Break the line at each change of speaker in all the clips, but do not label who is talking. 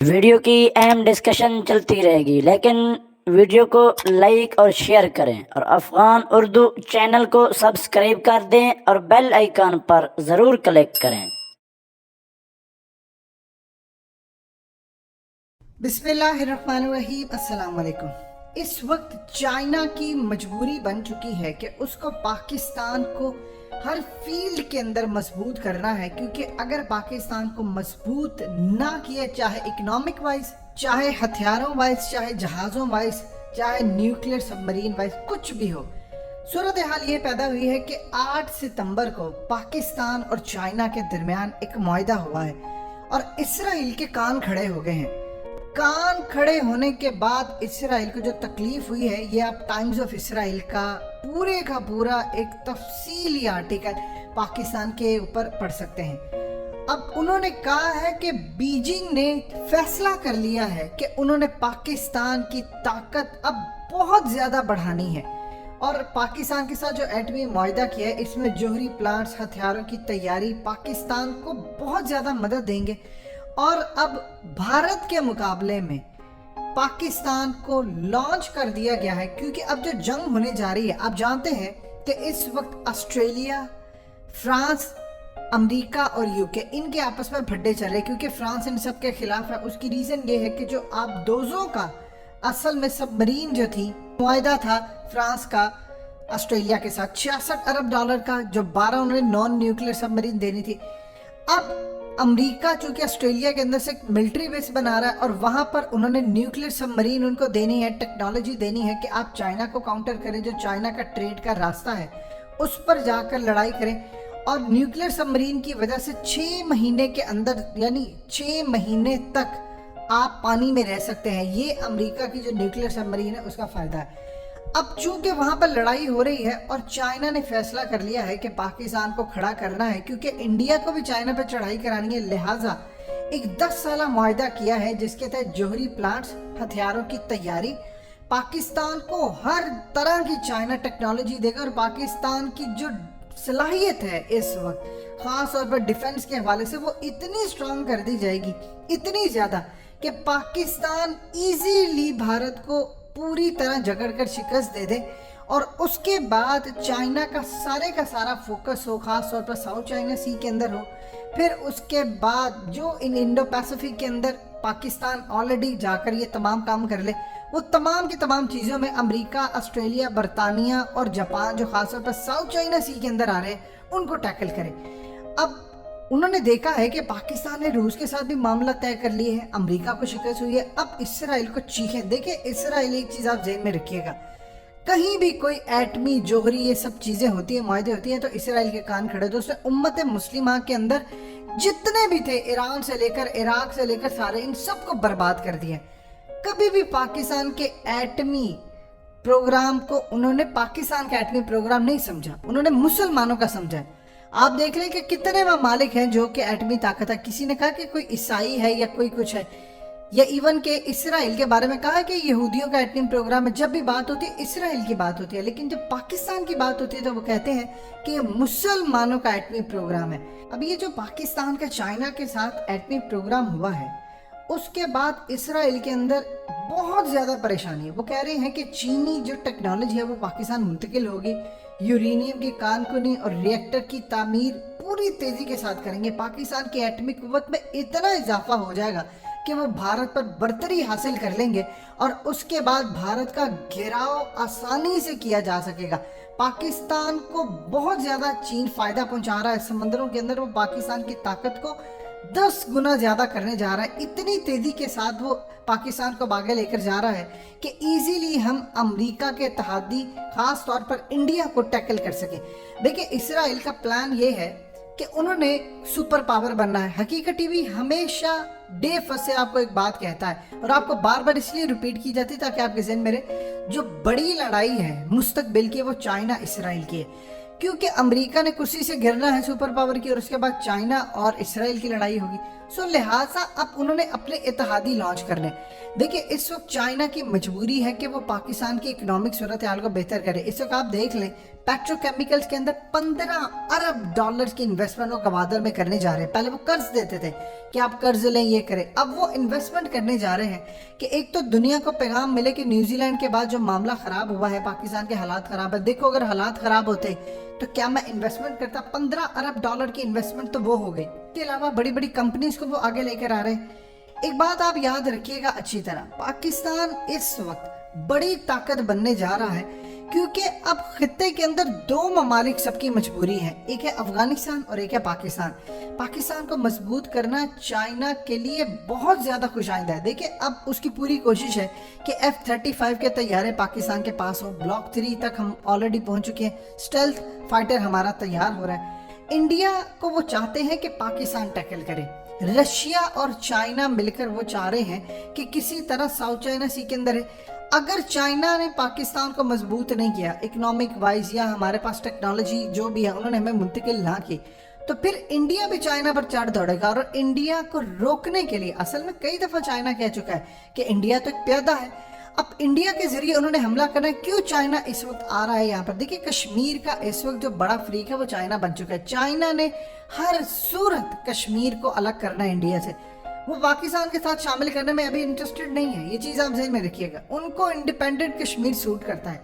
Video کی اہم discussion چلتی رہے گی، لیکن ویڈیو کو لائک اور شیئر کریں اور افغان اردو چینل کو سبسکرائب کر دیں اور بیل آئیکن پر ضرور کلک کریں۔
بسم اللہ الرحمن الرحیم۔ السلام علیکم۔ اس وقت چائنا کی مجبوری بن چکی ہے کہ اس کو پاکستان کو ہر فیلڈ کے اندر مضبوط کرنا ہے، کیونکہ اگر پاکستان کو مضبوط نہ کیا، چاہے اکنامک وائز، چاہے ہتھیاروں وائز، چاہے جہازوں وائز، چاہے نیوکلیر سب مرین وائز، کچھ بھی ہو، صورتحال یہ پیدا ہوئی ہے کہ 8 ستمبر کو پاکستان اور چائنا کے درمیان ایک معاہدہ ہوا ہے اور اسرائیل کے کان کھڑے ہو گئے ہیں۔ کان کھڑے ہونے کے بعد اسرائیل کو جو تکلیف ہوئی ہے، یہ آپ ٹائمز آف اسرائیل کا پورا ایک تفصیلی آرٹیکل پاکستان کے اوپر پڑھ سکتے ہیں۔ اب انہوں نے کہا ہے کہ بیجنگ نے فیصلہ کر لیا ہے کہ انہوں نے پاکستان کی طاقت اب بہت زیادہ بڑھانی ہے، اور پاکستان کے ساتھ جو ایٹمی معاہدہ کیا ہے، اس میں جوہری پلانٹس، ہتھیاروں کی تیاری پاکستان کو بہت زیادہ مدد دیں گے، اور اب بھارت کے مقابلے میں پاکستان کو لانچ کر دیا گیا ہے، کیونکہ اب جو جنگ ہونے جا رہی ہے، آپ جانتے ہیں کہ اس وقت آسٹریلیا، فرانس، امریکہ اور یوکے ان کے آپس میں بھڈے چل رہے، کیونکہ فرانس ان سب کے خلاف ہے۔ اس کی ریزن یہ ہے کہ جو آپ دوزوں کا اصل میں سب مرین جو تھی، معاہدہ تھا فرانس کا آسٹریلیا کے ساتھ $66 ارب کا، جو 12 انہوں نے نان نیوکلیر سب مرین دینی تھی۔ اب امریکہ چونکہ آسٹریلیا کے اندر سے ملٹری بیس بنا رہا ہے، اور وہاں پر انہوں نے نیوکلیر سب مرین ان کو دینی ہے، ٹیکنالوجی دینی ہے کہ آپ چائنا کو کاؤنٹر کریں، جو چائنا کا ٹریڈ کا راستہ ہے اس پر جا کر لڑائی کریں۔ اور نیوکلیر سب مرین کی وجہ سے 6 مہینے کے اندر، یعنی 6 مہینے تک آپ پانی میں رہ سکتے ہیں۔ یہ امریکہ کی جو نیوکلیر سب مرین ہے اس کا فائدہ ہے۔ اب چونکہ وہاں پر لڑائی ہو رہی ہے اور چائنا نے فیصلہ کر لیا ہے کہ پاکستان کو کھڑا کرنا ہے، کیونکہ انڈیا کو بھی چائنا پہ چڑھائی کرانی ہے، لہٰذا ایک 10 سالہ معاہدہ کیا ہے جس کے تحت جوہری پلانٹس، ہتھیاروں کی تیاری، پاکستان کو ہر طرح کی چائنا ٹیکنالوجی دے گا، اور پاکستان کی جو صلاحیت ہے اس وقت خاص طور پر ڈیفنس کے حوالے سے، وہ اتنی سٹرونگ کر دی جائے گی، اتنی زیادہ کہ پاکستان ایزیلی بھارت کو پوری طرح جگڑ کر شکست دے دے، اور اس کے بعد چائنا کا سارا فوکس ہو، خاص طور پر ساؤتھ چائنا سی کے اندر ہو۔ پھر اس کے بعد جو انڈو پیسیفک کے اندر پاکستان آلریڈی جا کر یہ تمام کام کر لے، وہ تمام کی تمام چیزوں میں امریکہ، آسٹریلیا، برطانیہ اور جاپان، جو خاص طور پر ساؤتھ چائنا سی کے اندر آ رہے ہیں، ان کو ٹیکل کرے۔ اب انہوں نے دیکھا ہے کہ پاکستان نے روس کے ساتھ بھی معاملہ طے کر لیے ہیں، امریکہ کو شکست ہوئی ہے، اب اسرائیل کو چیخیں۔ دیکھیں اسرائیل، ایک چیز آپ ذہن میں رکھیے گا، کہیں بھی کوئی ایٹمی، جوہری، یہ سب چیزیں ہوتی ہیں، معاہدے ہوتی ہیں، تو اسرائیل کے کان کھڑے تو اس نے امت مسلمہ کے اندر جتنے بھی تھے، ایران سے لے کر عراق سے لے کر سارے، ان سب کو برباد کر دیا۔ کبھی بھی پاکستان کے ایٹمی پروگرام کو انہوں نے پاکستان کا ایٹمی پروگرام نہیں سمجھا، انہوں نے مسلمانوں کا سمجھا۔ آپ دیکھ لیں کہ کتنے ممالک ہیں جو کہ ایٹمی طاقت ہے، کسی نے کہا کہ کوئی عیسائی ہے یا کوئی کچھ ہے، یا ایون کہ اسرائیل کے بارے میں کہا کہ یہودیوں کا ایٹمی پروگرام ہے۔ جب بھی بات ہوتی ہے اسرائیل کی بات ہوتی ہے، لیکن جب پاکستان کی بات ہوتی ہے تو وہ کہتے ہیں کہ یہ مسلمانوں کا ایٹمی پروگرام ہے۔ اب یہ جو پاکستان کا چائنا کے ساتھ ایٹمی پروگرام ہوا ہے، اس کے بعد اسرائیل کے اندر بہت زیادہ پریشانی ہے۔ وہ کہہ رہے ہیں کہ چینی جو ٹیکنالوجی ہے وہ پاکستان منتقل ہوگی، یورینیم کی کان کنی اور ری ایکٹر کی تعمیر پوری تیزی کے ساتھ کریں گے۔ پاکستان کی ایٹمی قوت میں اتنا اضافہ ہو جائے گا کہ وہ بھارت پر برتری حاصل کر لیں گے، اور اس کے بعد بھارت کا گھیراؤ آسانی سے کیا جا سکے گا۔ پاکستان کو بہت زیادہ چین فائدہ پہنچا رہا ہے، سمندروں کے اندر وہ پاکستان کی طاقت کو 10 گنا زیادہ کرنے جا رہا ہے۔ اتنی تیزی کے ساتھ وہ پاکستان کو آگے لے کر جا رہا ہے کہ ایزیلی ہم امریکہ کے تحادی، خاص طور پر انڈیا کو ٹیکل کر سکیں۔ دیکھیں اسرائیل کا پلان یہ ہے کہ انہوں نے سپر پاور بننا ہے۔ حقیقت ٹی وی ہمیشہ ڈے فرسٹ سے آپ کو ایک بات کہتا ہے، اور آپ کو بار بار اس لیے ریپیٹ کی جاتی تاکہ آپ کے ذہن میں رہے، جو بڑی لڑائی ہے مستقبل کی وہ چائنا اسرائیل کی ہے، کیونکہ امریکہ نے کرسی سے گرنا ہے سپر پاور کی، اور اس کے بعد چائنا اور اسرائیل کی لڑائی ہوگی۔ सो लिहाजा अब उन्होंने अपने इत्तेहादी लॉन्च करने। देखिए इस वक्त चाइना की मजबूरी है कि वो पाकिस्तान की इकोनॉमिक सूरत हाल को बेहतर करे। इस वक्त आप देख लें पेट्रोकेमिकल्स के अंदर 15 अरब डॉलर की इन्वेस्टमेंट वो गवादर में करने जा रहे हैं। पहले वो कर्ज देते थे कि आप कर्ज लें ये करें, अब वो इन्वेस्टमेंट करने जा रहे हैं कि एक तो दुनिया को पैगाम मिले कि न्यूजीलैंड के बाद जो मामला खराब हुआ है, पाकिस्तान के हालात खराब है, देखो अगर हालात खराब होते तो क्या मैं इन्वेस्टमेंट करता। 15 अरब डॉलर की इन्वेस्टमेंट तो वो हो गई। इसके अलावा बड़ी बड़ी कंपनीज को वो आगे लेकर आ रहे हैं। एक बात आप याद रखिएगा अच्छी तरह, पाकिस्तान इस वक्त बड़ी ताकत बनने जा रहा है क्योंकि अब खित्ते के अंदर दो ममालिक सबकी मजबूरी है, एक है अफगानिस्तान और एक है पाकिस्तान। पाकिस्तान को मजबूत करना चाइना के लिए बहुत ज्यादा खुशाइंदा है। देखिए अब उसकी पूरी कोशिश है कि F-35 के तैयारे पाकिस्तान के पास हो। ब्लॉक 3 तक हम ऑलरेडी पहुंच चुके हैं, स्टेल्थ फाइटर हमारा तैयार हो रहा है। इंडिया को वो चाहते हैं कि पाकिस्तान टैकल करे। रशिया और चाइना मिलकर वो चाह रहे हैं कि किसी तरह साउथ चाइना सी के अंदर है। अगर चाइना ने पाकिस्तान को मजबूत नहीं किया इकोनॉमिक वाइज या हमारे पास टेक्नोलॉजी जो भी है उन्होंने हमें मुंतकिल ना की, तो फिर इंडिया भी चाइना पर चढ़ दौड़ेगा। और इंडिया को रोकने के लिए असल में कई दफा चाइना कह चुका है कि इंडिया तो एक प्यादा है, अब इंडिया के जरिए उन्होंने हमला करना है। क्यों चाइना इस वक्त आ रहा है यहाँ पर? देखिए कश्मीर का इस वक्त जो बड़ा फ्रीक है वो चाइना बन चुका है। चाइना ने हर सूरत कश्मीर को अलग करना है इंडिया से। वो पाकिस्तान के साथ शामिल करने में अभी इंटरेस्टेड नहीं है, ये चीज़ आप ज़हन में रखिएगा। उनको इंडिपेंडेंट कश्मीर सूट करता है,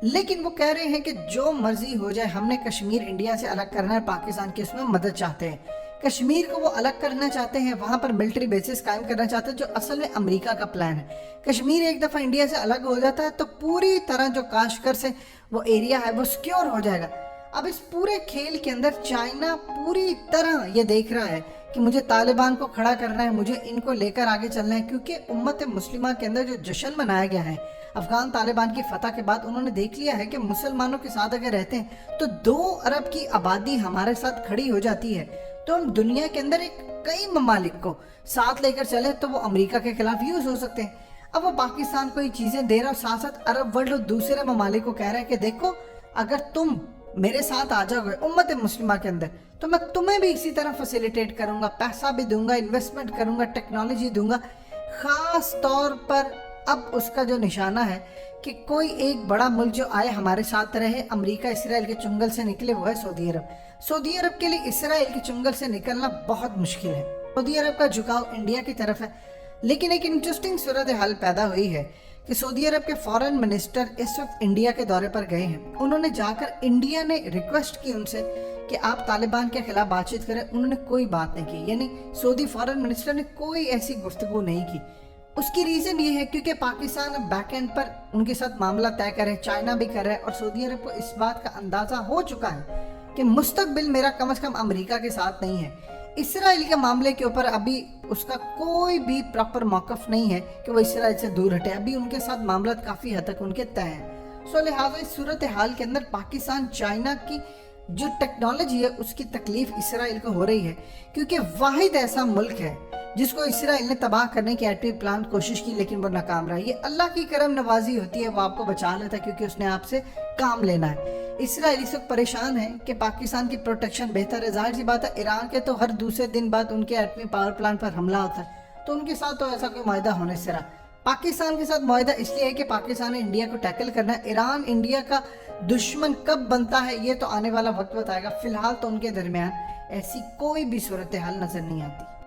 लेकिन वो कह रहे हैं कि जो मर्जी हो जाए हमने कश्मीर इंडिया से अलग करना है। पाकिस्तान की उसमें मदद चाहते हैं, कश्मीर को वो अलग करना चाहते हैं, वहां पर मिलिट्री बेसिस कायम करना चाहते हैं, जो असल में अमेरिका का प्लान है। कश्मीर एक दफ़ा इंडिया से अलग हो जाता है तो पूरी तरह जो काशगर से वो एरिया है वो सिक्योर हो जाएगा। अब इस पूरे खेल के अंदर चाइना पूरी तरह ये देख रहा है कि मुझे तालिबान को खड़ा करना है, मुझे इनको लेकर आगे चलना है, क्योंकि उम्मत मुस्लिमा के अंदर जो जश्न मनाया गया है अफगान तालिबान की फतह के बाद, उन्होंने देख लिया है कि मुसलमानों के साथ अगर रहते हैं तो 2 अरब की आबादी हमारे साथ खड़ी हो जाती है। तो हम दुनिया के अंदर एक कई ममालिक को साथ लेकर चले तो वो अमेरिका के खिलाफ यूज हो सकते हैं। अब वो पाकिस्तान को ये चीजें दे रहा और साथ साथ अरब वर्ल्ड और दूसरे ममालिक को कह रहा है कि देखो अगर तुम मेरे साथ आ जाओगे उम्मत मुस्लिमा के अंदर तो मैं तुम्हें भी इसी तरह फैसिलिटेट करूंगा, पैसा भी दूंगा, इन्वेस्टमेंट करूंगा, टेक्नोलॉजी दूंगा। खास तौर पर अब उसका जो निशाना है कि कोई एक बड़ा मुल्क जो आए हमारे साथ रहे, अमेरिका इसराइल के चुंगल से निकले, वो है सऊदी अरब। सऊदी अरब के लिए इसराइल के चुंगल से निकलना बहुत मुश्किल है। सऊदी अरब का झुकाव इंडिया की तरफ है, लेकिन एक इंटरेस्टिंग सूरत हाल पैदा हुई है कि सऊदी अरब के फॉरेन मिनिस्टर इस वक्त इंडिया के दौरे पर गए हैं। उन्होंने जाकर इंडिया ने रिक्वेस्ट की उनसे कि आप तालिबान के खिलाफ बातचीत करें, उन्होंने कोई बात नहीं की, यानी सऊदी फॉरेन मिनिस्टर ने कोई ऐसी गुफ्तगू नहीं की। उसकी रीज़न ये है क्योंकि पाकिस्तान अब बैक एंड पर उनके साथ मामला तय करे, चाइना भी कर रहा है और सऊदी अरब को इस बात का अंदाज़ा हो चुका है कि मुस्तकबिल मेरा कम से कम अमेरिका के साथ नहीं है। इसराइल के मामले के ऊपर अभी उसका कोई भी प्रॉपर मौक़िफ़ नहीं है कि वो इसराइल से दूर हटे, अभी उनके साथ मामला काफ़ी हद तक उनके तय हैं। सो लिहाजा इस सूरत हाल के अंदर पाकिस्तान चाइना की जो टेक्नोलॉजी है उसकी तकलीफ इसराइल को हो रही है, क्योंकि वाहिद ऐसा मुल्क है जिसको इसराइल ने तबाह करने की एटमी प्लान कोशिश की लेकिन वो नाकाम रहा। ये अल्लाह की करम नवाजी होती है, वो आपको बचा लेता है क्योंकि उसने आपसे काम लेना है। इसराइल इस वक्त परेशान है कि पाकिस्तान की प्रोटेक्शन बेहतर है। जाहिर सी बात है ईरान के तो हर दूसरे दिन बाद उनके एटमी पावर प्लांट पर हमला होता है, तो उनके साथ तो ऐसा कोई मुआहदा होने से रहा। पाकिस्तान के साथ मुआहदा इसलिए है कि पाकिस्तान ने इंडिया को टैकल करना है। ईरान इंडिया का दुश्मन कब बनता है ये तो आने वाला वक्त बताएगा। फिलहाल तो उनके दरमियान ऐसी कोई भी सूरत हाल नजर नहीं आती।